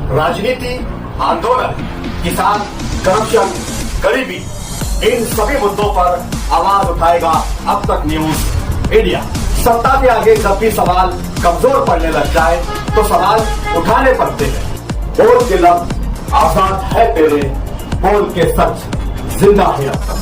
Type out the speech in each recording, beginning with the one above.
राजनीति, आंदोलन, किसान, करप्शन, गरीबी, इन सभी मुद्दों पर आवाज उठाएगा अब तक न्यूज इंडिया। सत्ता के आगे जब भी सवाल कमजोर पड़ने लग जाए तो सवाल उठाने पड़ते हैं। बोल के लफ्ज आजाद है तेरे, बोल के सच जिंदा है अब तक।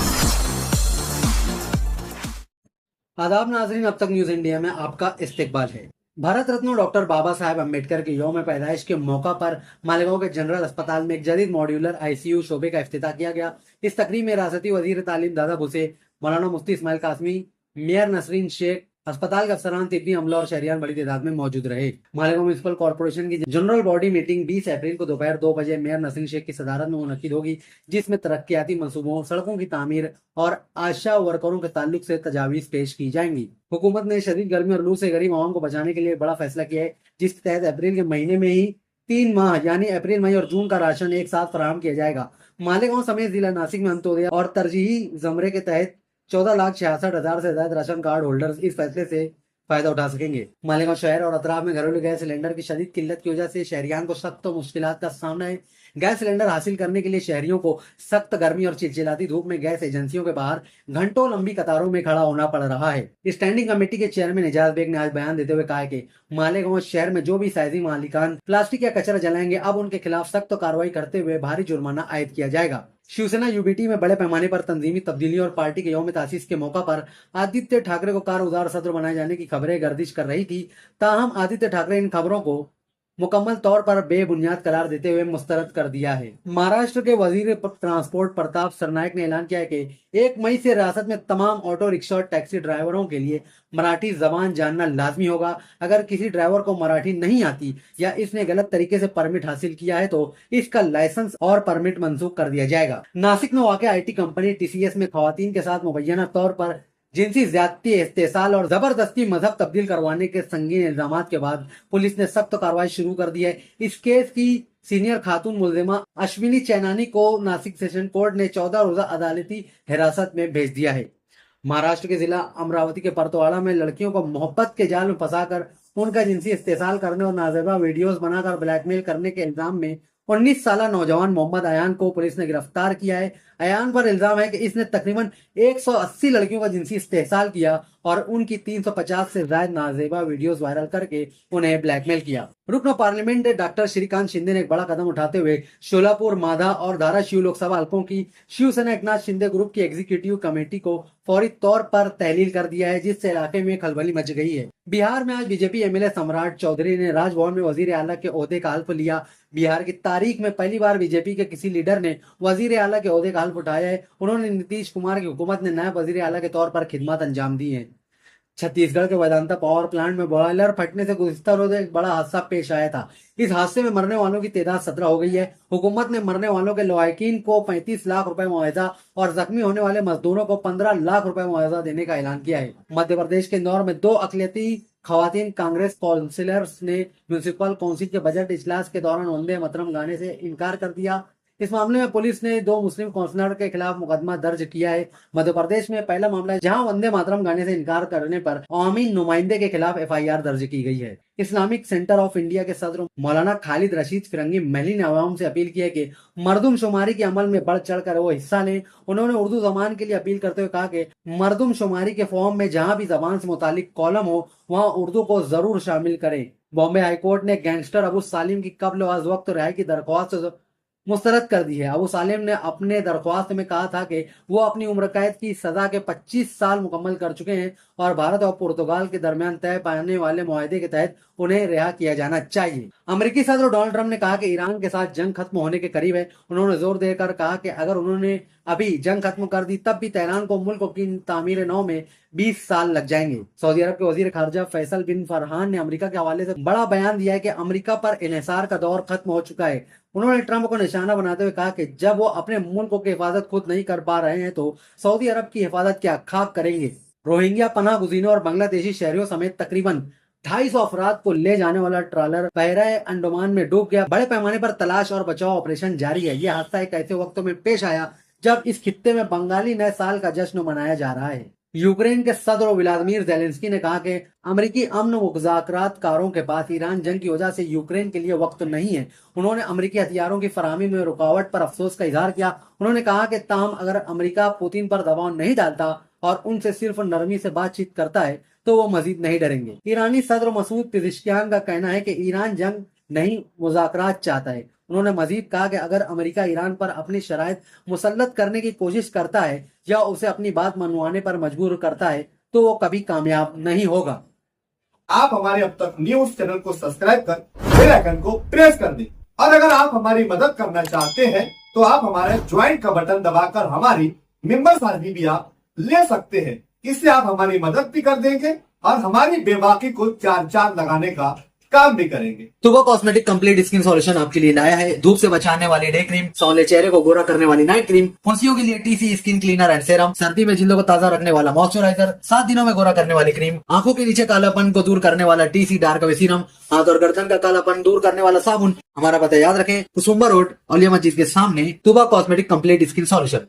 आदाब नाजरीन, अब तक न्यूज इंडिया में आपका इस्तकबाल है। भारत रत्न डॉक्टर बाबा साहेब अम्बेडकर के यौम पैदाइश के मौका पर मालेगांव के जनरल अस्पताल में एक जदीद मॉड्यूलर आईसीयू शोबे का इफ्तिताह किया गया। इस तकरीब में रियासती वजीर तालीम दादा भुसे, मौलाना मुफ्ती इस्माइल कासमी, मेयर नसरीन शेख, अस्पताल के अफसरान, तिब्बी अमला और शहरियान बड़ी तादाद में मौजूद रहे। मालेगांव म्यूनिसिपल कॉर्पोरेशन की जनरल बॉडी मीटिंग 20 अप्रैल को दोपहर 2 बजे मेयर नसरीन शेख की सदारत में मुनक्किद होगी, जिसमें तरक्याती मंसूबों, सड़कों की तामीर और आशा वर्करों के ताल्लुक से तजावीज पेश की जाएंगी। हुकूमत ने शदीद गर्मी और लू से गरीब आवाम को बचाने के लिए बड़ा फैसला किया है, जिसके तहत अप्रैल के महीने में ही 3 माह यानी अप्रैल, मई और जून का राशन एक साथ फराहम किया जाएगा। मालेगांव समेत जिला नासिक में अंत्योदय और तरजीही जमरे के तहत 14,66,000 से ज्यादा राशन कार्ड होल्डर्स इस फैसले से फायदा उठा सकेंगे। मालेगांव शहर और अतराफ में घरेलू गैस सिलेंडर की शदीद किल्लत की वजह से शहरियान को सख्त मुश्किलात का सामना है। गैस सिलेंडर हासिल करने के लिए शहरियों को सख्त गर्मी और चिलचिलाती धूप में गैस एजेंसियों के बाहर घंटों लंबी कतारों में खड़ा होना पड़ रहा है। स्टैंडिंग कमेटी के चेयरमैन एजाज बेग ने आज बयान देते हुए कहा है कि मालेगांव शहर में जो भी साइजी मालिकान प्लास्टिक या कचरा जलाएंगे, अब उनके खिलाफ सख्त कार्रवाई करते हुए भारी जुर्माना आयद किया जाएगा। शिवसेना यूबीटी में बड़े पैमाने पर तंजीमी तब्दीली और पार्टी के यौम तासीस के मौका पर आदित्य ठाकरे को कारगुजार सदर बनाए जाने की खबरें गर्दिश कर रही थी। ताहम आदित्य ठाकरे इन खबरों को मुकम्मल तौर पर बेबुनियाद करार देते हुए मुस्तरद कर दिया है। महाराष्ट्र के वजीर ट्रांसपोर्ट प्रताप सरनायक ने ऐलान किया है कि 1 मई से रियासत में तमाम ऑटो रिक्शा और टैक्सी ड्राइवरों के लिए मराठी जबान जानना लाजमी होगा। अगर किसी ड्राइवर को मराठी नहीं आती या इसने गलत तरीके से परमिट हासिल किया है तो इसका लाइसेंस और परमिट मंसूख कर दिया जाएगा। नासिक में वाक़ आईटी कंपनी टीसीएस में खवातीन के साथ मुबैना तौर पर जिनसी ज्यादती, इस्तेसाल और जबरदस्ती मजहब तब्दील करवाने के संगीन इल्जामात के बाद पुलिस ने सख्त कार्रवाई शुरू कर दी है। इस केस की सीनियर खातून मुलजिमा अश्विनी चैनानी को नासिक सेशन कोर्ट ने 14 रोजा अदालती हिरासत में भेज दिया है। महाराष्ट्र के जिला अमरावती के परतवाड़ा में लड़कियों को मोहब्बत के जाल में फंसाकर उनका जिनसी इस्तेसाल करने और नाजेबा वीडियोस बनाकर ब्लैकमेल करने के इल्जाम में 19 साल नौजवान मोहम्मद अयान को पुलिस ने गिरफ्तार किया है। अयान पर इल्जाम है कि इसने तकरीबन 180 लड़कियों का जिनसी इस्तेहसाल किया और उनकी 350 से ज्यादा नाजेबा वीडियोस वायरल करके उन्हें ब्लैकमेल किया। रुकन पार्लियामेंट डॉक्टर श्रीकांत शिंदे ने एक बड़ा कदम उठाते हुए शोलापुर, माधा और धाराशिव लोकसभा हल्कों की शिवसेना एकनाथ शिंदे ग्रुप की एग्जीक्यूटिव कमेटी को फौरी तौर पर तहलील कर दिया है, जिससे इलाके में खलबली मच गई है। बिहार में आज बीजेपी एमएलए सम्राट चौधरी ने राजभवन में वजीर आला के ओहदे का हल्फ लिया। बिहार की तारीख में पहली बार बीजेपी के किसी लीडर ने वजीर आला के ओहदे का हल्फ उठाया है। उन्होंने नीतीश कुमार की हुकूमत ने नायब वजीर आला के तौर पर खिदमत अंजाम दी है। छत्तीसगढ़ के वेदांता पावर प्लांट में बॉयलर फटने से गुज़िश्ता रोज एक बड़ा हादसा पेश आया था। इस हादसे में मरने वालों की तादाद 17 हो गई है। हुकूमत ने मरने वालों के लवाहिकीन को 35 लाख रुपए मुआवजा और जख्मी होने वाले मजदूरों को 15 लाख रुपए मुआवजा देने का ऐलान किया है। मध्य प्रदेश के इंदौर में 2 अक़लियती खवातीन कांग्रेस काउंसिलर्स ने म्यूनिसिपल काउंसिल के बजट इजलास के दौरान वंदे मातरम गाने से इनकार कर दिया। इस मामले में पुलिस ने 2 मुस्लिम काउंसलर के खिलाफ मुकदमा दर्ज किया है। मध्य प्रदेश में पहला मामला है जहां वंदे मातरम गाने से इनकार करने पर अवामी नुमाइंदे के खिलाफ एफआईआर दर्ज की गई है। इस्लामिक सेंटर ऑफ इंडिया के सदर मौलाना खालिद रशीद फिरंगी महली ने अवाम से अपील की है कि मरदमशुमारी के अमल में बढ़ चढ़ कर वो हिस्सा लें। उन्होंने उर्दू जबान के लिए अपील करते हुए कहा कि मरदमशुमारी के फॉर्म में जहाँ भी जबान से मुतालिक कॉलम हो वहाँ उर्दू को जरूर शामिल करें। बॉम्बे हाईकोर्ट ने गैंगस्टर अबू सालिम की कब्ल अज वक्त रिहाई की दरख्वास्त मुस्तरद कर दी है। अबू सालिम ने अपने दरख्वास्त में कहा था कि वो अपनी उम्र कैद की सजा के 25 साल मुकम्मल कर चुके हैं और भारत और पुर्तगाल के दरमियान तय पाने वाले मुआहदे के तहत उन्हें रिहा किया जाना चाहिए। अमेरिकी सदर डोनाल्ड ट्रंप ने कहा कि ईरान के साथ जंग खत्म होने के करीब है। उन्होंने जोर देकर कहा कि अगर उन्होंने अभी जंग खत्म कर दी तब भी तेहरान को मुल्क की तामीर नौ में 20 साल लग जाएंगे। सऊदी अरब के वजीर खारजा फैसल बिन फरहान ने अमेरिका के हवाले से बड़ा बयान दिया है कि अमेरिका पर इन्हिसार का दौर खत्म हो चुका है। उन्होंने ट्रंप को निशाना बनाते हुए कहा कि जब वो अपने मुल्क की हिफाजत खुद नहीं कर पा रहे हैं तो सऊदी अरब की हिफाजत क्या खाक करेंगे। रोहिंग्या पनाह गुज़ीनों और बांग्लादेशी शहरियों समेत तकरीबन 250 अफराद को ले जाने वाला ट्रॉलर बहराए अंडमान में डूब गया। बड़े पैमाने पर तलाश और बचाव ऑपरेशन जारी है। यह हादसा एक ऐसे वक्तों में पेश आया जब इस खित्ते में बंगाली नए साल का जश्न मनाया जा रहा है। यूक्रेन के सदर व्लादिमीर जेलेंस्की ने कहा कि अमेरिकी अमन मुज़ाकरातकारों के पास ईरान जंग की वजह से यूक्रेन के लिए वक्त नहीं है। उन्होंने अमेरिकी हथियारों की फराहमी में रुकावट पर अफसोस का इजहार किया। उन्होंने कहा कि ताहम अगर अमेरिका पुतिन पर दबाव नहीं डालता और उनसे सिर्फ नरमी से बातचीत करता है तो वो मजीद नहीं डरेंगे। ईरानी सदर मसूद पिज़ेश्कियान का कहना है कि ईरान जंग नहीं मुज़ाकरात चाहता है। उन्होंने मजीद कहा कि अगर अमेरिका ईरान पर अपनी शराइत मुसल्लत करने की कोशिश करता है या उसे अपनी बात मनवाने पर मजबूर करता है तो वो कभी कामयाब नहीं होगा। आप हमारे अब तक न्यूज चैनल को सब्सक्राइब कर बेल आइकन को प्रेस कर दें और अगर आप हमारी मदद करना चाहते हैं तो आप हमारे ज्वाइन का बटन दबाकर हमारी मेंबर साथी भी आप ले सकते हैं। इससे आप हमारी मदद भी कर देंगे और हमारी बेबाकी को चार चांद लगाने का काम भी करेंगे। तुबा कॉस्मेटिक कंप्लीट स्किन सॉल्यूशन आपके लिए लाया है धूप से बचाने वाली डे क्रीम, सौंले चेहरे को गोरा करने वाली नाइट क्रीम, फुंसियों के लिए TC skin cleaner and serum, सर्दी में जिल्दों को ताजा रखने वाला मॉइस्चराइजर, 7 दिनों में गोरा करने वाली क्रीम, आंखों के नीचे कालापन को दूर करने वाला टीसी डार्क वे सीरम, हाथ और गर्दन का कालापन दूर करने वाला साबुन। हमारा पता याद रखें, कुसुम्बा रोड औलिया मस्जिद के सामने, तुबा कॉस्मेटिक कंप्लीट स्किन सॉल्यूशन।